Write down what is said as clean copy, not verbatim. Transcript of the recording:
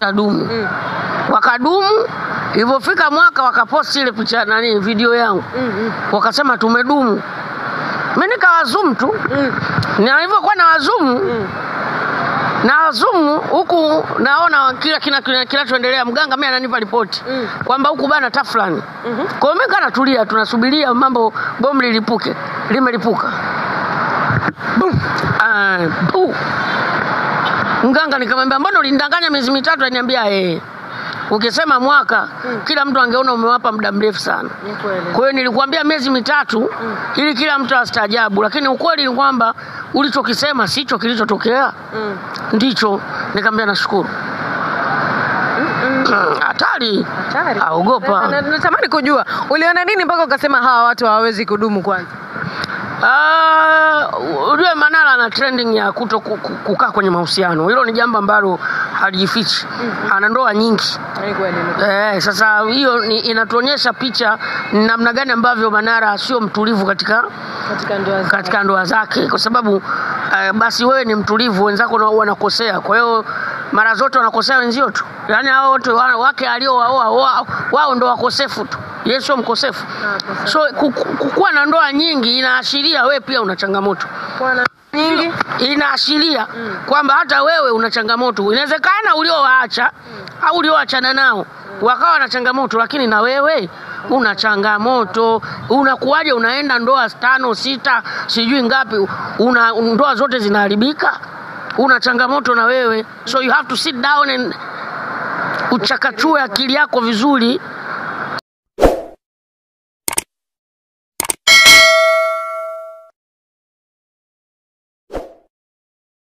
Wakadumu. Wakadumu, ilipofika mwaka wakaposti ile picha video yangu. Wakasema tumedumu. Mimi nikawazumu tu. Na hivyokuwa na wazumu. Na wazumu huku naona kila kinachoendelea, mganga mimi ananipa ripoti kwamba huku bana tafulani. Kwa hiyo mimi kana tulia, tunasubiria mambo bomu lilipuke. Limelipuka. Mganga nikamwambia mbona ulindanganya miezi 3? Ananiambia ukisema mwaka kila mtu angeona umewapa muda mrefu sana. Kwa hiyo nilikwambia miezi 3 ili kila mtu astaajabu, lakini ukweli ni kwamba ulichokisema sicho kilichotokea. Ndicho. Nikamwambia nashukuru. Hatari. Aogopa. Natamani kujua uliona nini mpaka ukasema hawa watu hawawezi kudumu kwanza? Ujue Manara ana trending ya kukaa kwenye mahusiano. Hilo ni jambo ambalo halijifichi. Ana ndoa nyingi. Sasa hiyo inatuonyesha picha namna gani ambavyo Manara sio mtulivu katika ndoa zake, kwa sababu basi wewe ni mtulivu, wenzako wanakosea. Kwa hiyo mara zote wanakosea wenzio tu. Yaani hao wote wake aliowaoa wao ndo wakosefu tu. Yeye sio mkosefu. So kukuwa na ndoa nyingi inaashiria wewe pia una changamoto. Nyingi inaashiria kwamba hata wewe una changamoto. Inawezekana uliowaacha au ulioachana nao wakawa na changamoto, lakini na wewe una changamoto. Unakuaje unaenda ndoa 5 6 sijui ngapi, ndoa zote zinaharibika? Una changamoto na wewe. So you have to sit down and uchakachue akili yako vizuri